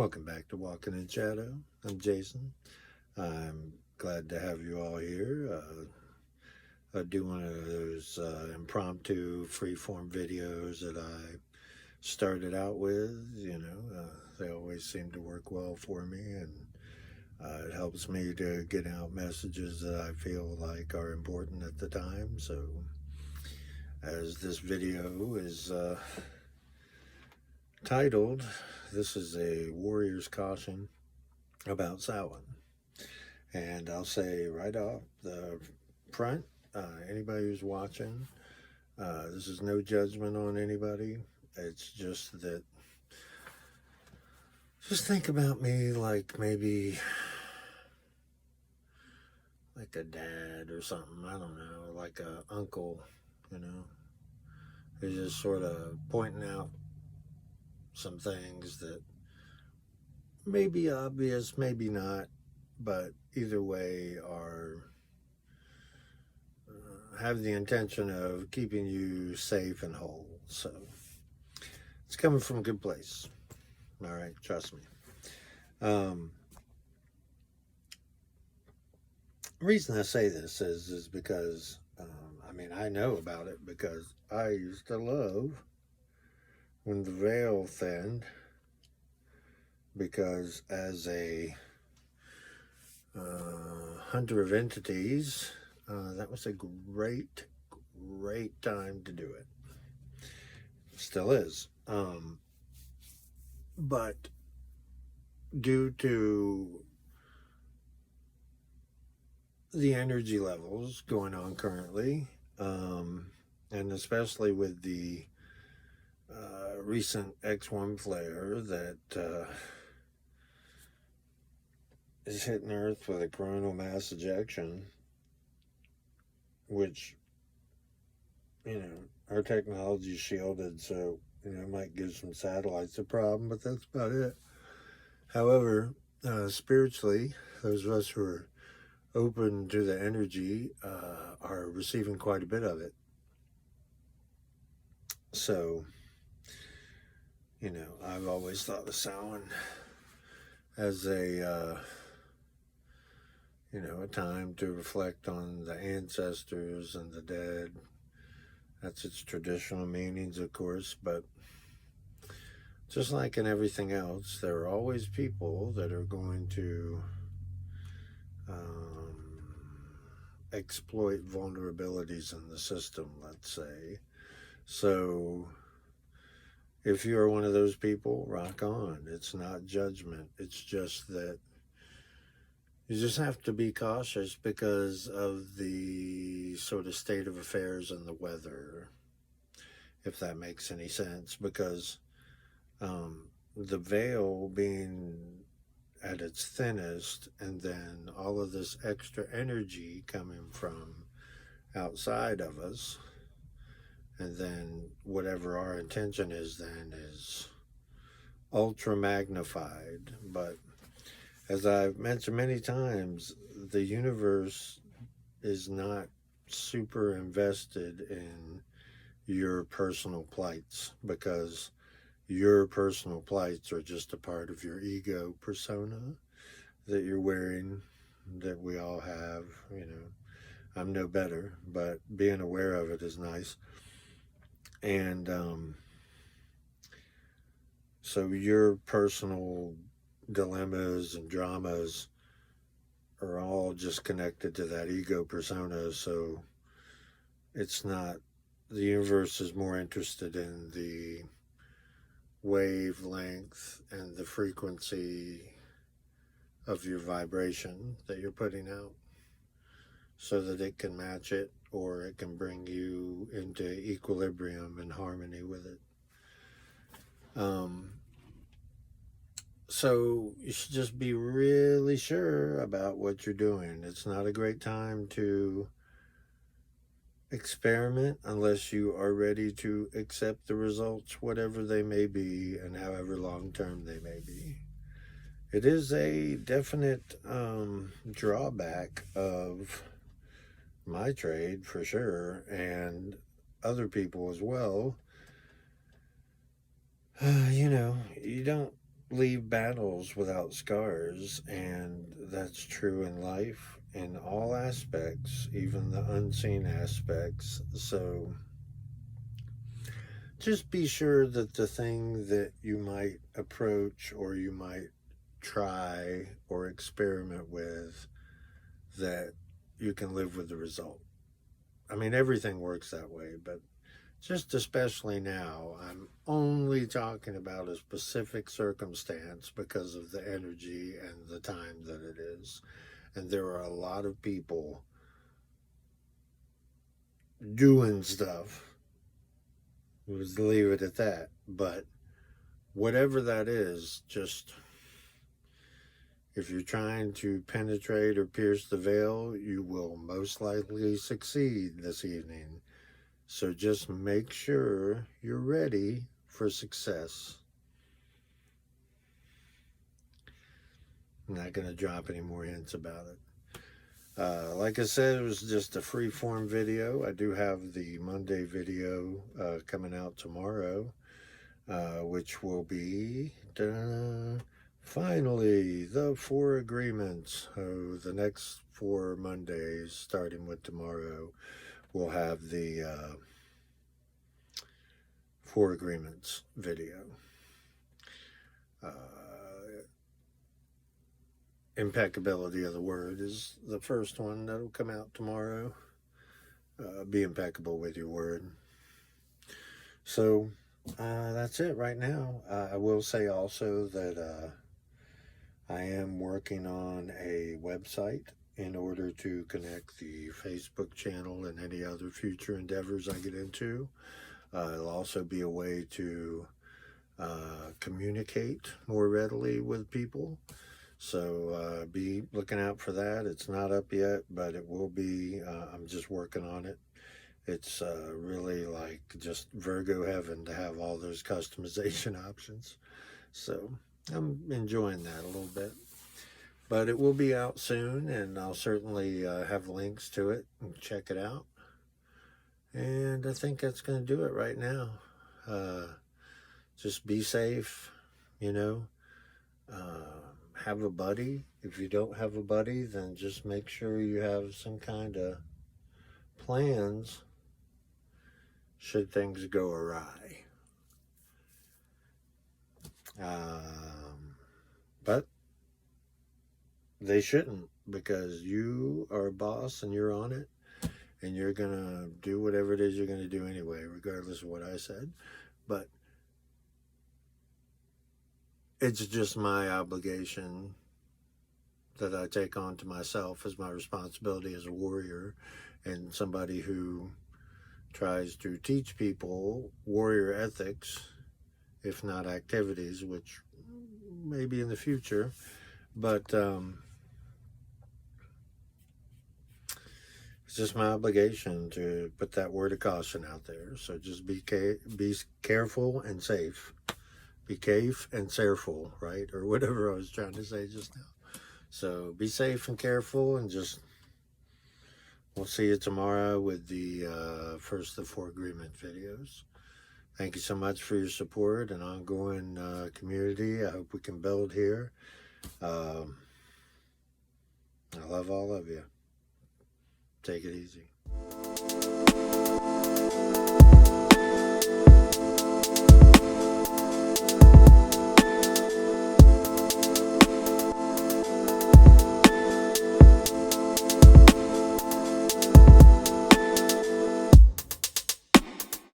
Welcome back to Walking in Shadow. I'm Jason. I'm glad to have you all here. I do one of those impromptu freeform videos that I started out with. They always seem to work well for me, and it helps me to get out messages that I feel like are important at the time. So, as this video is titled, this is a warrior's caution about Samhain. And I'll say right off the front, anybody who's watching, this is no judgment on anybody. It's just that, just think about me like maybe like a dad or something, I don't know, like a uncle, who's just sort of pointing out some things that may be obvious, maybe not, but either way are have the intention of keeping you safe and whole. So it's coming from a good place. All right, trust me. The reason I say this is because I know about it because I used to love when the veil thinned, because as a hunter of entities, that was a great time to do it. Still is. But due to the energy levels going on currently, and especially with the recent X1 flare that is hitting Earth with a coronal mass ejection, which, our technology is shielded, so, it might give some satellites a problem, but that's about it. However, spiritually, those of us who are open to the energy are receiving quite a bit of it. So, I've always thought of Samhain as a time to reflect on the ancestors and the dead. That's its traditional meanings, of course, but just like in everything else, there are always people that are going to exploit vulnerabilities in the system, let's say. So if you're one of those people, rock on. It's not judgment. It's just that you just have to be cautious because of the sort of state of affairs and the weather, if that makes any sense. Because the veil being at its thinnest, and then all of this extra energy coming from outside of us, and then whatever our intention is then is ultra magnified. But as I've mentioned many times, the universe is not super invested in your personal plights, because your personal plights are just a part of your ego persona that you're wearing, that we all have. I'm no better, but being aware of it is nice. And so your personal dilemmas and dramas are all just connected to that ego persona. So it's not, the universe is more interested in the wavelength and the frequency of your vibration that you're putting out, so that it can match it, or it can bring you into equilibrium and harmony with it. So you should just be really sure about what you're doing. It's not a great time to experiment unless you are ready to accept the results, whatever they may be and however long term they may be. It is a definite drawback of my trade, for sure, and other people as well. You don't leave battles without scars, and that's true in life in all aspects, even the unseen aspects. So just be sure that the thing that you might approach or you might try or experiment with, that you can live with the result. I mean, everything works that way, but just especially now, I'm only talking about a specific circumstance because of the energy and the time that it is. And there are a lot of people doing stuff. Let's leave it at that. But whatever that is, just if you're trying to penetrate or pierce the veil, you will most likely succeed this evening. So just make sure you're ready for success. I'm not going to drop any more hints about it. Like I said, it was just a free form video. I do have the Monday video coming out tomorrow, which will be finally the 4 agreements. So the next 4 Mondays, starting with tomorrow, we'll have the 4 agreements video. Impeccability of the word is the first one that'll come out tomorrow. Be impeccable with your word. So that's it right now. I will say also that I am working on a website in order to connect the Facebook channel and any other future endeavors I get into. It'll also be a way to communicate more readily with people. So be looking out for that. It's not up yet, but it will be. I'm just working on it. It's really like just Virgo heaven to have all those customization options. So I'm enjoying that a little bit. But it will be out soon, and I'll certainly have links to it and check it out. And I think that's going to do it right now. Just be safe, you know. Have a buddy. If you don't have a buddy, then just make sure you have some kind of plans should things go awry. But they shouldn't, because you are a boss and you're on it, and you're going to do whatever it is you're going to do anyway, regardless of what I said. But it's just my obligation that I take on to myself as my responsibility as a warrior and somebody who tries to teach people warrior ethics, if not activities, which maybe in the future. But it's just my obligation to put that word of caution out there. So just be careful and safe. Be safe and careful, right? Or whatever I was trying to say just now. So be safe and careful, and just we'll see you tomorrow with the first of the 4 agreement videos. Thank you so much for your support and ongoing community. I hope we can build here. I love all of you. Take it easy.